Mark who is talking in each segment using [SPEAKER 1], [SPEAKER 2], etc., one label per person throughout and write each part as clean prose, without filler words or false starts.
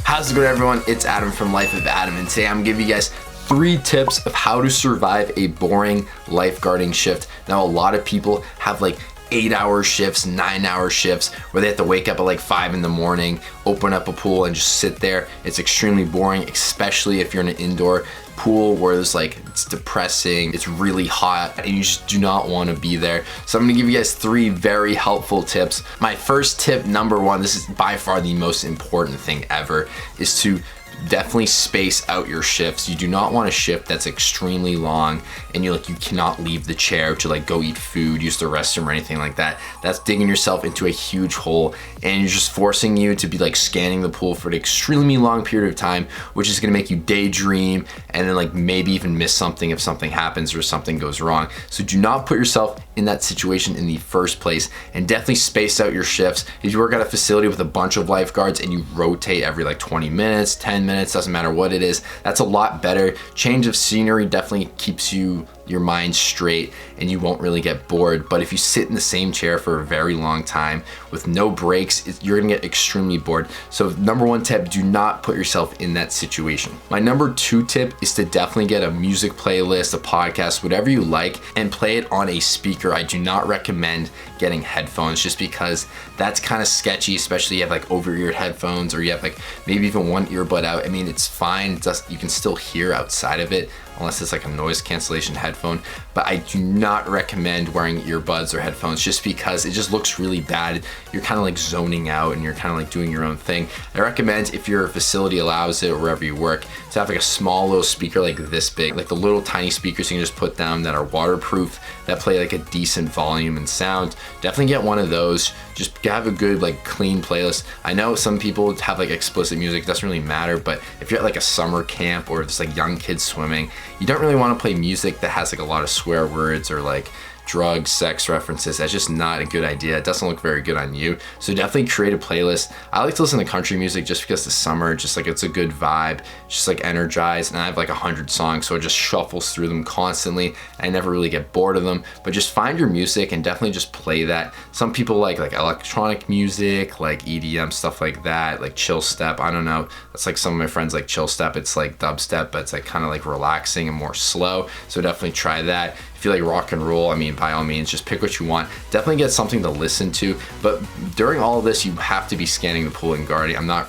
[SPEAKER 1] How's it going, everyone? It's Adam from Life of Adam, and today I'm gonna give you guys 3 tips of how to survive a boring lifeguarding shift. Now, a lot of people have like 8-hour shifts, 9-hour shifts where they have to wake up at like 5 in the morning, open up a pool and just sit there. It's extremely boring, especially if you're in an indoor pool where it's depressing, it's really hot, and you just do not want to be there. So I'm gonna give you guys 3 very helpful tips. My first tip, number 1, this is by far the most important thing ever, is to definitely space out your shifts. You do not want a shift that's extremely long and you cannot leave the chair to like go eat food, use the restroom or anything like that. That's digging yourself into a huge hole, and you're just forcing you to be like scanning the pool for an extremely long period of time, which is gonna make you daydream and then like maybe even miss something if something happens or something goes wrong. So do not put yourself in that situation in the first place, and definitely space out your shifts. If you work at a facility with a bunch of lifeguards and you rotate every like 20 minutes, 10 minutes, doesn't matter what it is, that's a lot better. Change of scenery definitely keeps your mind straight and you won't really get bored. But if you sit in the same chair for a very long time with no breaks, you're gonna get extremely bored. So number 1 tip, do not put yourself in that situation. My number 2 tip is to definitely get a music playlist, a podcast, whatever you like, and play it on a speaker. I do not recommend getting headphones just because that's kind of sketchy, especially if you have like over-ear headphones or you have like maybe even one earbud out. I mean, it's fine, you can still hear outside of it unless it's like a noise cancellation headphone, but I do not recommend wearing earbuds or headphones just because it just looks really bad. You're kind of like zoning out and you're kind of like doing your own thing. I recommend, if your facility allows it or wherever you work, to have like a small little speaker like this big, like the little tiny speakers you can just put down that are waterproof, that play like a decent volume and sound. Definitely get one of those. Just have a good like clean playlist. I know some people have like explicit music, it doesn't really matter, but if you're at like a summer camp or just like young kids swimming, you don't really want to play music that has like a lot of swear words or like drugs, sex references. That's just not a good idea. It doesn't look very good on you. So definitely create a playlist. I like to listen to country music just because the summer, just like it's a good vibe, just like energized, and I have like 100 songs, so it just shuffles through them constantly. I never really get bored of them, but just find your music and definitely just play that. Some people like electronic music, like EDM, stuff like that, like chill step. I don't know. That's like some of my friends like chill step. It's like dubstep, but it's like kind of like relaxing and more slow. So definitely try that. If you like rock and roll, I mean, by all means, just pick what you want. Definitely get something to listen to. But during all of this, you have to be scanning the pool and guarding. I'm not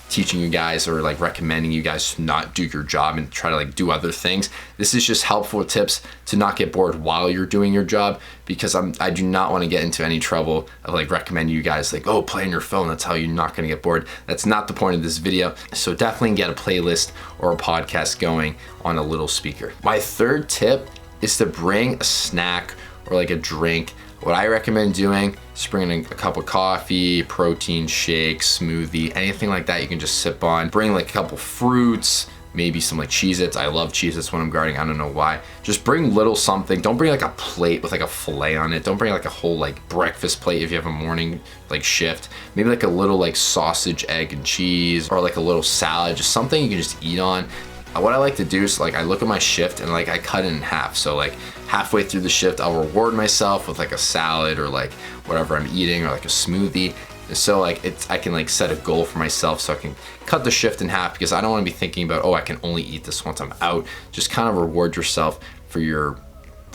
[SPEAKER 1] teaching you guys or like recommending you guys to not do your job and try to like do other things. This is just helpful tips to not get bored while you're doing your job, because I do not want to get into any trouble of like recommending you guys like, oh, play on your phone, that's how you're not going to get bored. That's not the point of this video. So definitely get a playlist or a podcast going on a little speaker. My third tip is to bring a snack or like a drink. What I recommend doing is bringing a cup of coffee, protein shake, smoothie, anything like that you can just sip on. Bring like a couple fruits, maybe some like Cheez-Its. I love Cheez-Its when I'm guarding, I don't know why. Just bring little something. Don't bring like a plate with like a fillet on it. Don't bring like a whole like breakfast plate if you have a morning like shift. Maybe like a little like sausage, egg and cheese, or like a little salad, just something you can just eat on. What I like to do is like I look at my shift and like I cut it in half. So like halfway through the shift, I'll reward myself with like a salad or like whatever I'm eating, or like a smoothie. And so like I can like set a goal for myself so I can cut the shift in half, because I don't want to be thinking about, oh, I can only eat this once I'm out. Just kind of reward yourself for your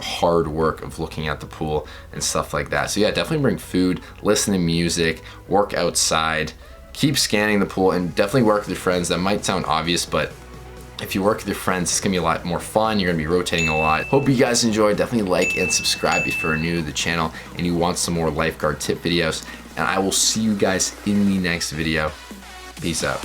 [SPEAKER 1] hard work of looking at the pool and stuff like that. So yeah, definitely bring food, listen to music, work outside, keep scanning the pool, and definitely work with your friends. That might sound obvious, but if you work with your friends, it's gonna be a lot more fun. You're gonna be rotating a lot. Hope you guys enjoyed. Definitely like and subscribe if you're new to the channel and you want some more lifeguard tip videos. And I will see you guys in the next video. Peace out.